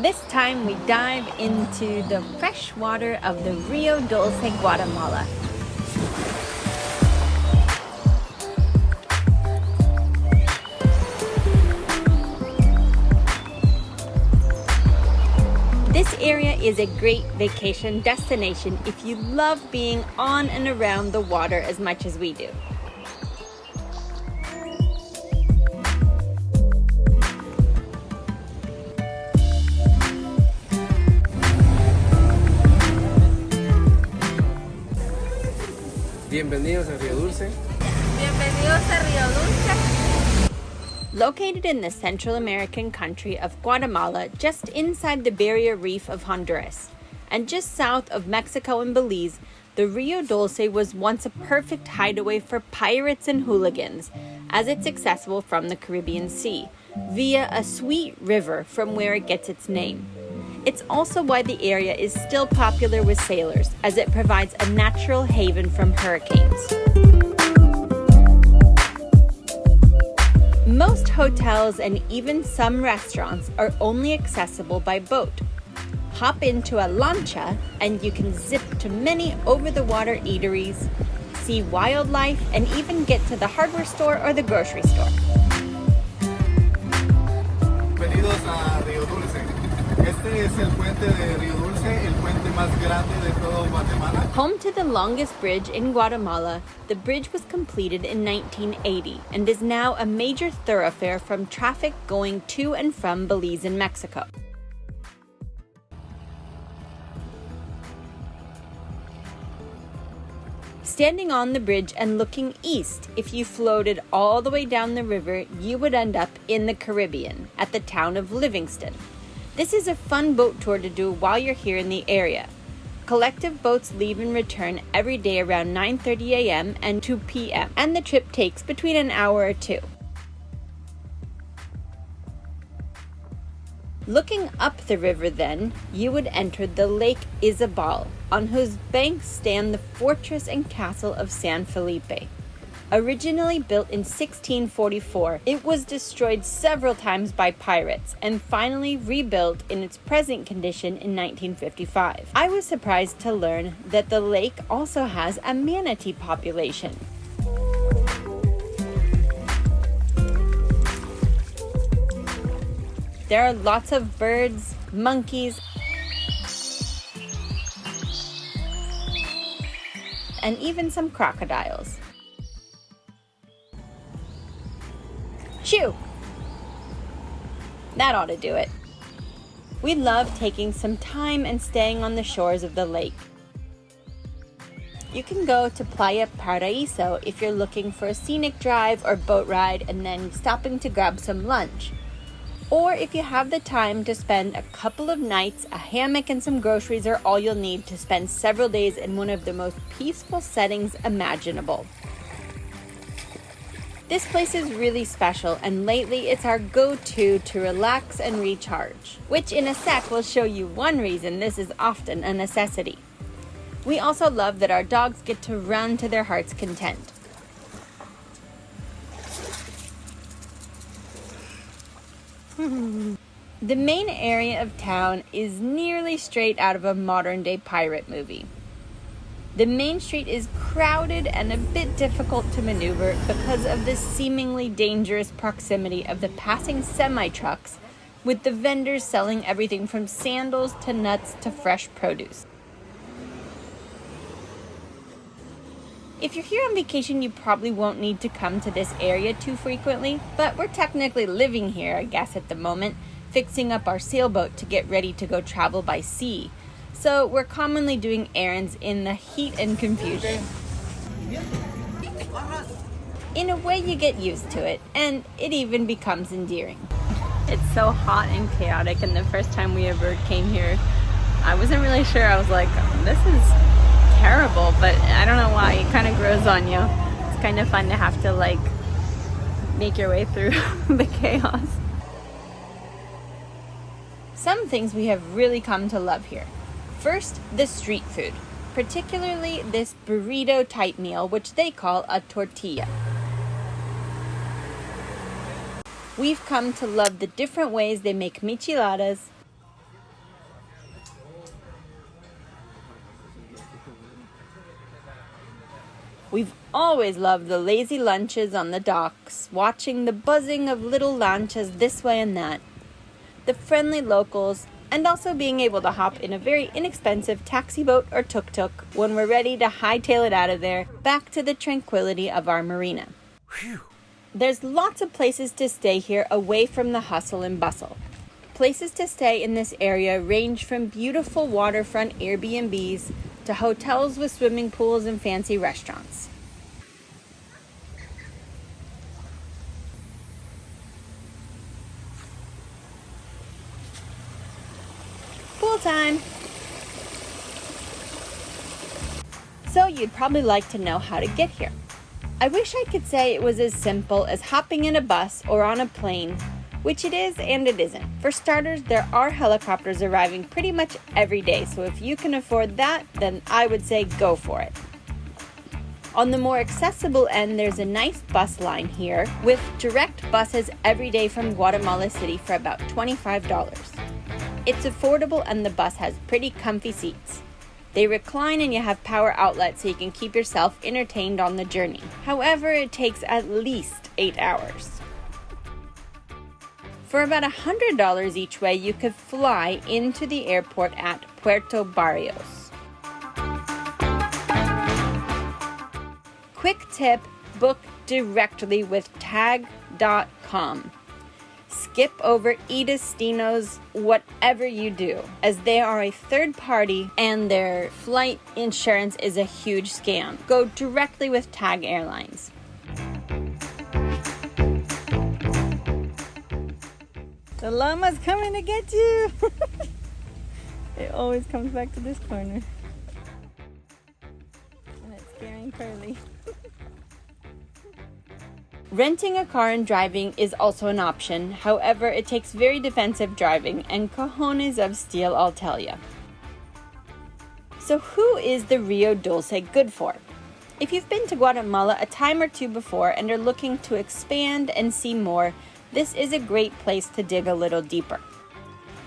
This time we dive into the fresh water of the Rio Dulce, Guatemala. This area is a great vacation destination if you love being on and around the water as much as we do. Bienvenidos a Rio Dulce. Bienvenidos a Rio Dulce. Located in the Central American country of Guatemala, just inside the barrier reef of Honduras, and just south of Mexico and Belize, the Rio Dulce was once a perfect hideaway for pirates and hooligans, as it's accessible from the Caribbean Sea, via a sweet river from where it gets its name. It's also why the area is still popular with sailors, as it provides a natural haven from hurricanes. Most hotels and even some restaurants are only accessible by boat. Hop into a lancha and you can zip to many over-the-water eateries, see wildlife, and even get to the hardware store or the grocery store. Bienvenidos a Rio Dulce. Este es el puente de Rio Dulce, el puente más grande de todo Guatemala. Home to the longest bridge in Guatemala, the bridge was completed in 1980 and is now a major thoroughfare from traffic going to and from Belize and Mexico. Standing on the bridge and looking east, if you floated all the way down the river, you would end up in the Caribbean, at the town of Livingston. This is a fun boat tour to do while you're here in the area. Collective boats leave and return every day around 9:30 a.m. and 2 p.m., and the trip takes between an hour or two. Looking up the river then, you would enter the Lake Izabal, on whose banks stand the fortress and castle of San Felipe. Originally built in 1644, it was destroyed several times by pirates and finally rebuilt in its present condition in 1955. I was surprised to learn that the lake also has a manatee population. There are lots of birds, monkeys, and even some crocodiles. Shoo! That ought to do it. We love taking some time and staying on the shores of the lake. You can go to Playa Paraiso if you're looking for a scenic drive or boat ride and then stopping to grab some lunch. Or if you have the time to spend a couple of nights, a hammock and some groceries are all you'll need to spend several days in one of the most peaceful settings imaginable. This place is really special, and lately it's our go-to to relax and recharge, which in a sec will show you one reason this is often a necessity. We also love that our dogs get to run to their heart's content. The main area of town is nearly straight out of a modern-day pirate movie. The main street is crowded and a bit difficult to maneuver because of the seemingly dangerous proximity of the passing semi-trucks, with the vendors selling everything from sandals to nuts to fresh produce. If you're here on vacation, you probably won't need to come to this area too frequently, but we're technically living here, I guess, at the moment, fixing up our sailboat to get ready to go travel by sea. So we're commonly doing errands in the heat and confusion. In a way, you get used to it, and it even becomes endearing. It's so hot and chaotic, and the first time we ever came here, I wasn't really sure. I was like, this is terrible, but I don't know why. It kind of grows on you. It's kind of fun to have to make your way through the chaos. Some things we have really come to love here. First, the street food, particularly this burrito type meal, which they call a tortilla. We've come to love the different ways they make michiladas, We've always loved the lazy lunches on the docks, watching the buzzing of little lanchas this way and that, the friendly locals, and also being able to hop in a very inexpensive taxi boat or tuk-tuk when we're ready to hightail it out of there back to the tranquility of our marina. Whew. There's lots of places to stay here away from the hustle and bustle. Places to stay in this area range from beautiful waterfront Airbnbs to hotels with swimming pools and fancy restaurants. Pool time! So you'd probably like to know how to get here. I wish I could say it was as simple as hopping in a bus or on a plane, which it is and it isn't. For starters, there are helicopters arriving pretty much every day, so if you can afford that, then I would say go for it. On the more accessible end, there's a nice bus line here with direct buses every day from Guatemala City for about $25. It's affordable and the bus has pretty comfy seats. They recline and you have power outlets so you can keep yourself entertained on the journey. However, it takes at least 8 hours. For about $100 each way, you could fly into the airport at Puerto Barrios. Quick tip, book directly with tag.com. Skip over eDestinos, whatever you do, as they are a third party and their flight insurance is a huge scam. Go directly with Tag Airlines. The llama's coming to get you! It always comes back to this corner. And it's scaring Curly. Renting a car and driving is also an option. However, it takes very defensive driving and cojones of steel, I'll tell ya. So who is the Rio Dulce good for? If you've been to Guatemala a time or two before and are looking to expand and see more, this is a great place to dig a little deeper.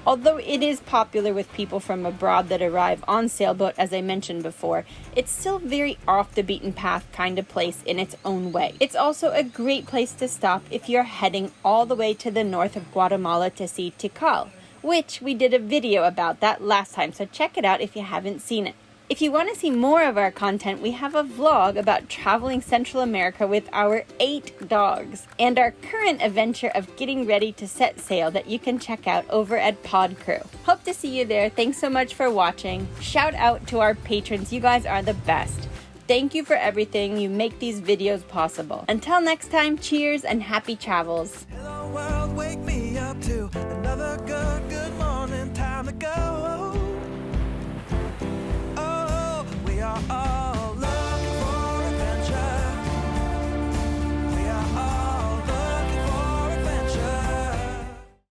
Although it is popular with people from abroad that arrive on sailboat, as I mentioned before, it's still very off the beaten path kind of place in its own way. It's also a great place to stop if you're heading all the way to the north of Guatemala to see Tikal, which we did a video about that last time, so check it out if you haven't seen it. If you want to see more of our content, we have a vlog about traveling Central America with our 8 dogs and our current adventure of getting ready to set sail that you can check out over at Pod Crew. Hope to see you there. Thanks so much for watching. Shout out to our patrons. You guys are the best. Thank you for everything. You make these videos possible. Until next time, cheers and happy travels.